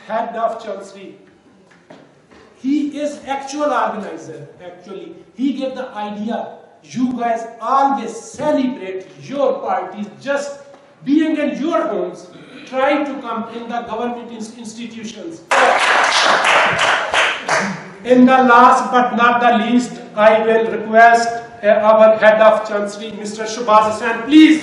Head of Chancery. He is actual organizer, actually. He gave the idea. You guys always celebrate your parties just being in your homes. Try to come in the government institutions. In the last but not the least, I will request our Head of Chancery, Mr. Shahbaz Hussain, please.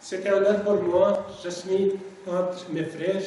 C'est un honneur pour moi, je suis entre mes frères.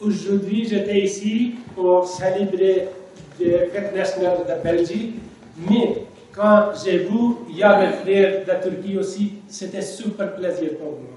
Aujourd'hui, j'étais ici pour célébrer la fête nationale de Belgique, mais quand j'ai vu, il y a mes frères de Turquie aussi, c'était super plaisir pour moi.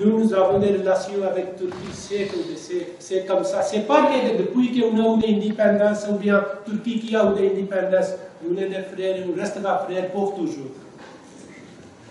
Nous avons des relations avec Turquie, c'est comme ça. C'est pas que depuis qu'on a eu l'indépendance ou bien Turquie qui a eu l'indépendance, on est des frères et on restera frères pour toujours.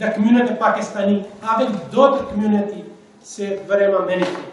La communauté pakistani avec d'autres communautés, c'est vraiment magnifique.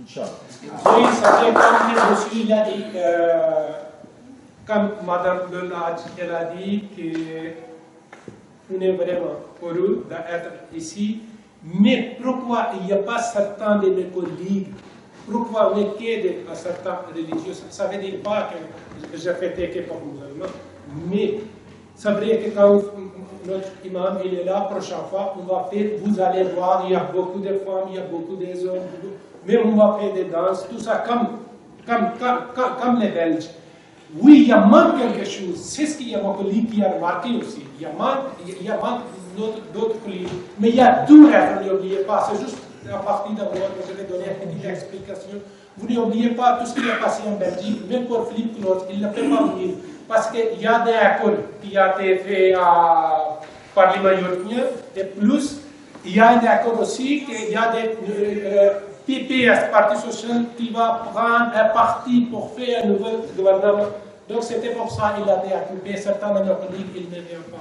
Oui, ça fait comme monsieur l'a dit, comme Madame Lelage, elle a dit qu'on est vraiment heureux d'être ici. Mais pourquoi il n'y a pas certains de mes collègues, pourquoi on est que à certains religieux, ça veut dire pas que j'ai fêté que pour musulmans, mais c'est vrai que quand notre imam il est là, la prochaine fois, on va faire, vous allez voir, il y a beaucoup de femmes, il y a beaucoup d'hommes, même on va faire des danses, tout ça comme les Belges. Oui, il y a manque quelque chose, c'est ce qu'il y a mon collègue qui a remarqué aussi, il y a manque d'autres collègues, mais il y a tout à n'oubliez pas, c'est juste à partir d'abord que je vais donner une petite explication. Vous n'oubliez pas tout ce qui est passé en Belgique, même pour Philippe Claude, il ne peut pas venir. Parce qu'il y a des écoles qui ont été faites par les Mallorquins, et plus, il y a une école aussi, qu'il y a des PPS, Parti Social, qui va prendre un parti pour faire un nouveau gouvernement. Donc c'était pour ça qu'il a été occupé, certains de nos collègues, ils ne viennent pas.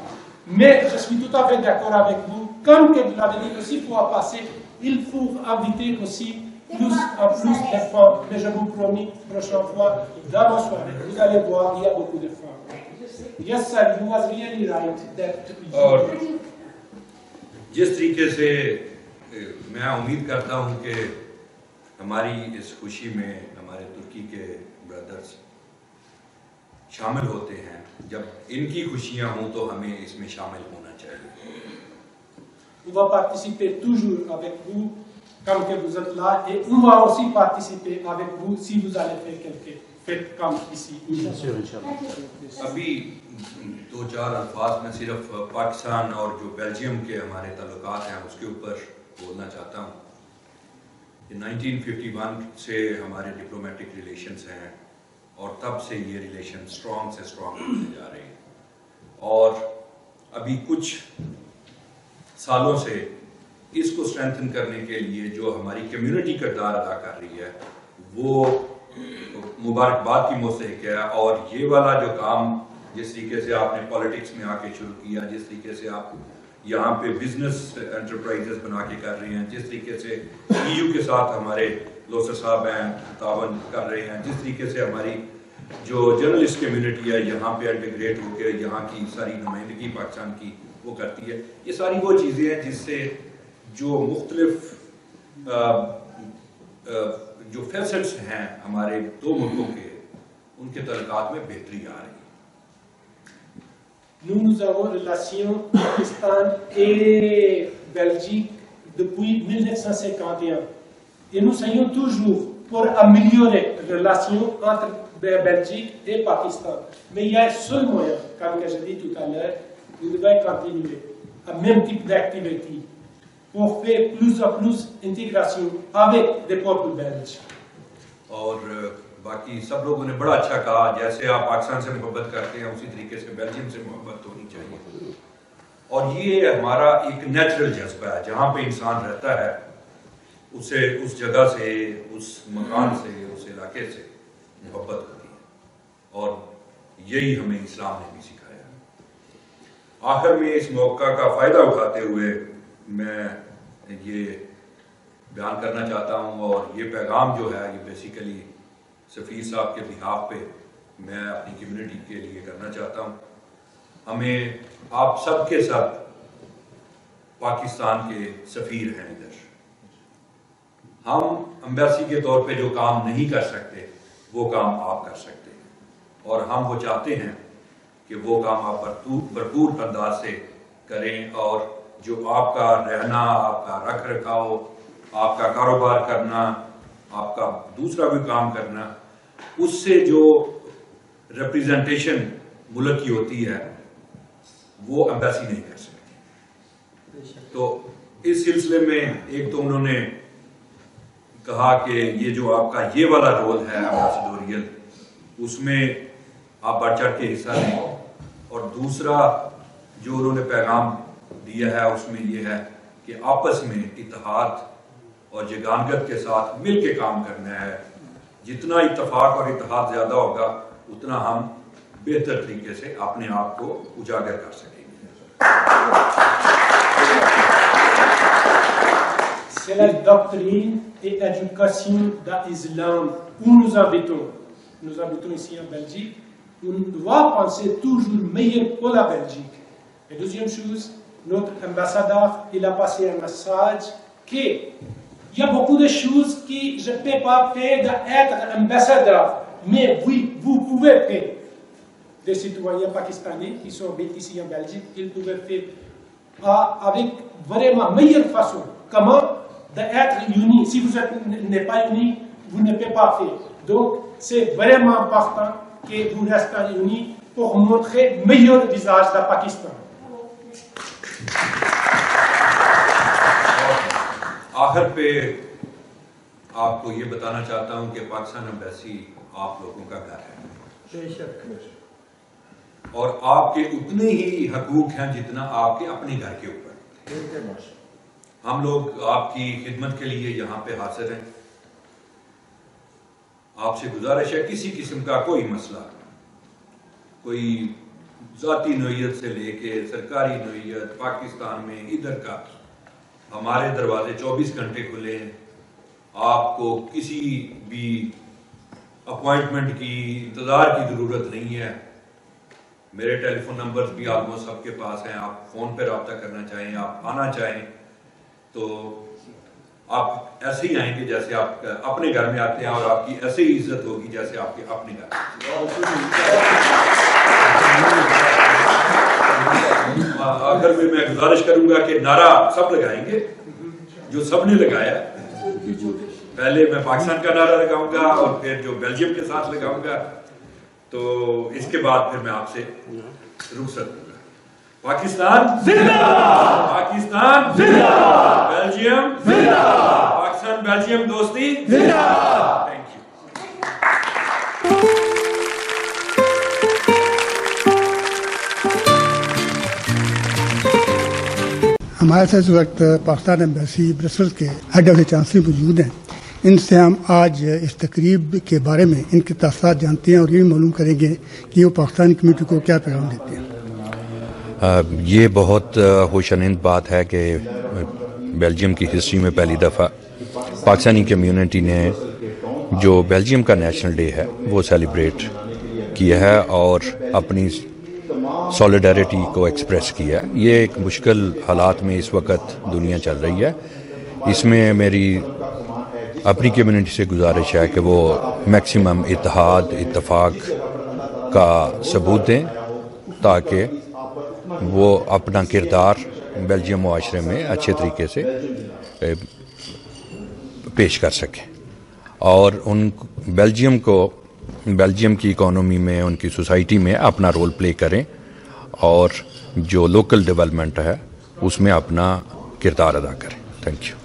Mais je suis tout à fait d'accord avec vous, comme que vous l'avez dit aussi, il faut passer, il faut inviter aussi plus en plus de femmes. Mais je vous promets, prochaine fois, dans ma soirée, vous allez voir, il y a beaucoup de femmes. Yes, sir, you was really right that اور جس طریقے سے میں امید کرتا ہوں کہ ہماری اس خوشی میں ہمارے ترکی کے برادرز شامل ہوتے ہیں، جب ان کی خوشیاں ہوں تو ہمیں اس میں شامل ہونا چاہیے. on va participer toujours avec vous comme que vous êtes là et on va aussi participer avec vous si vous allez faire quelque fête comme ici. ابھی دو چار الفاظ میں صرف پاکستان اور جو بیلجیم کے ہمارے تعلقات ہیں اس کے اوپر بولنا چاہتا ہوں. 1951 سے ہمارے ڈپلومیٹک ریلیشنز ہیں اور تب سے یہ ریلیشن اسٹرانگ سے اسٹرانگ ہوتے جا رہے ہیں، اور ابھی کچھ سالوں سے اس کو اسٹرینتھن کرنے کے لیے جو ہماری کمیونٹی کردار ادا کر رہی ہے وہ مبارکباد کی مستحق ہے. اور یہ والا جو کام جس طریقے سے آپ نے پالیٹکس میں آ کے شروع کیا، جس طریقے سے آپ یہاں پہ بزنس انٹرپرائزز بنا کے کر رہے ہیں، جس طریقے سے EU کے ساتھ ہمارے لوسر صاحب ہیں تعاون کر رہے ہیں، جس طریقے سے ہماری جو جرنلسٹ کمیونٹی ہے یہاں پہ انٹیگریٹ ہو کے یہاں کی ساری نمائندگی پاکستان کی وہ کرتی ہے، یہ ساری وہ چیزیں ہیں جس سے جو مختلف جو فیسٹس ہیں ہمارے دو ملکوں کے ان کے تعلقات میں بہتری آ رہی ہے. Nous avons relations Pakistan et Belgique depuis 1951 et nous essayons toujours pour améliorer les relations entre Belgique et Pakistan. Mais il y a un seul moyen, comme je l'ai dit tout à l'heure, vous devez continuer à même type d'activité pour faire plus en plus d'intégration avec les peuples belges. اور باقی سب لوگوں نے بڑا اچھا کہا، جیسے آپ پاکستان سے محبت کرتے ہیں اسی طریقے سے بیلجیم سے محبت ہونی چاہیے. اور یہ ہمارا ایک نیچرل جذبہ ہے، جہاں پہ انسان رہتا ہے اسے اس جگہ سے، اس مکان سے، اس علاقے سے محبت ہوتی ہے، اور یہی ہمیں اسلام نے بھی سکھایا. آخر میں اس موقع کا فائدہ اٹھاتے ہوئے میں یہ بیان کرنا چاہتا ہوں، اور یہ پیغام جو ہے یہ بیسیکلی سفیر صاحب کے بہاف پہ میں اپنی کمیونٹی کے لیے کرنا چاہتا ہوں. ہمیں آپ سب کے سب پاکستان کے سفیر ہیں ادھر. ہم امبیسی کے طور پہ جو کام نہیں کر سکتے وہ کام آپ کر سکتے ہیں، اور ہم وہ چاہتے ہیں کہ وہ کام آپ بھرپور انداز سے کریں، اور جو آپ کا رہنا، آپ کا رکھ رکھاؤ، آپ کا کاروبار کرنا، آپ کا دوسرا بھی کام کرنا، اس سے جو ریپریزنٹیشن ملک کی ہوتی ہے وہ امبیسی نہیں کر سکتی. تو اس سلسلے میں ایک تو انہوں نے کہا کہ یہ جو آپ کا یہ والا رول ہے ایمبیسیڈوریل، اس میں آپ بڑھ چڑھ کے حصہ لیں، اور دوسرا جو انہوں نے پیغام دیا ہے اس میں یہ ہے کہ آپس میں اتحاد اور یگانگت کے ساتھ مل کے کام کرنا ہے. جتنا اتفاق اور اتحاد زیادہ ہوگا اتنا ہم بہتر طریقے سے اپنے آپ کو اجاگر کر سکیں گے. C'est la doctrine et l'éducation de l'islam où nous habitons. Nous habitons ici en Belgique. On doit penser toujours meilleur pour la Belgique. Et deuxième chose, notre ambassadeur, il a passé un message qu'il y a beaucoup de choses que je ne peux pas faire d'être ambassadeur, mais oui, vous pouvez faire. Des citoyens pakistanais qui sont ici en Belgique, ils pouvaient faire avec vraiment meilleure façon. Comment d'être unis. Si vous n'êtes pas unis, vous ne pouvez pas faire. Donc, c'est vraiment important que vous restez unis pour montrer le meilleur visage du Pakistan. آخر پہ آپ کو یہ بتانا چاہتا ہوں کہ Pakistan embassy آپ لوگوں کا گھر ہے، اور آپ کے اتنے ہی حقوق ہیں جتنا آپ کے اپنے گھر کے اوپر. ہم لوگ آپ کی خدمت کے لیے یہاں پہ حاضر ہیں. آپ سے گزارش ہے کسی قسم کا کوئی مسئلہ، کوئی ذاتی نوعیت سے لے کے سرکاری نوعیت، پاکستان میں ادھر کا، ہمارے دروازے 24 گھنٹے کھلے ہیں. آپ کو کسی بھی اپوائنٹمنٹ کی انتظار کی ضرورت نہیں ہے. میرے ٹیلی فون نمبرز بھی آلموسٹ سب کے پاس ہیں. آپ فون پہ رابطہ کرنا چاہیں, آپ آنا چاہیں تو آپ ایسے ہی آئیں گے جیسے آپ اپنے گھر میں آتے ہیں, اور آپ کی ایسے ہی عزت ہوگی جیسے آپ کے اپنے گھر میں. آخر میں گزارش کروں گا کہ نعرہ سب لگائیں گے جو سب نے لگایا. پہلے میں پاکستان کا نعرہ لگاؤں گا اور پھر جو بیلجیم کے ساتھ لگاؤں گا, تو اس کے بعد پھر میں آپ سے رخصت ہوں گا. پاکستان زندہ باد, پاکستان زندہ باد, بیلجیم زندہ باد, پاکستان بیلجیم دوستی زندہ باد. Thank you. ہمارے ساتھ اس وقت پاکستان ایمبیسی برسلز کے ہیڈ آف چانسلر موجود ہیں. ان سے ہم آج اس تقریب کے بارے میں ان کے تاثرات جانتے ہیں اور یہ بھی معلوم کریں گے کہ وہ پاکستانی کمیونٹی کو کیا پیغام دیتے ہیں. یہ بہت خوشنود بات ہے کہ بیلجیم کی ہسٹری میں پہلی دفعہ پاکستانی کمیونٹی نے جو بیلجیم کا نیشنل ڈے ہے وہ سیلیبریٹ کیا ہے اور اپنی سولیڈیرٹی کو ایکسپریس کیا ہے. یہ ایک مشکل حالات میں اس وقت دنیا چل رہی ہے. اس میں میری اپنی کمیونٹی سے گزارش ہے کہ وہ میکسیمم اتحاد اتفاق کا ثبوت دیں تاکہ وہ اپنا کردار بیلجیم معاشرے میں اچھے طریقے سے پیش کر سکیں, اور ان بیلجیم کی اکانومی میں, ان کی سوسائٹی میں اپنا رول پلے کریں, اور جو لوکل ڈیولپمنٹ ہے اس میں اپنا کردار ادا کریں. Thank you.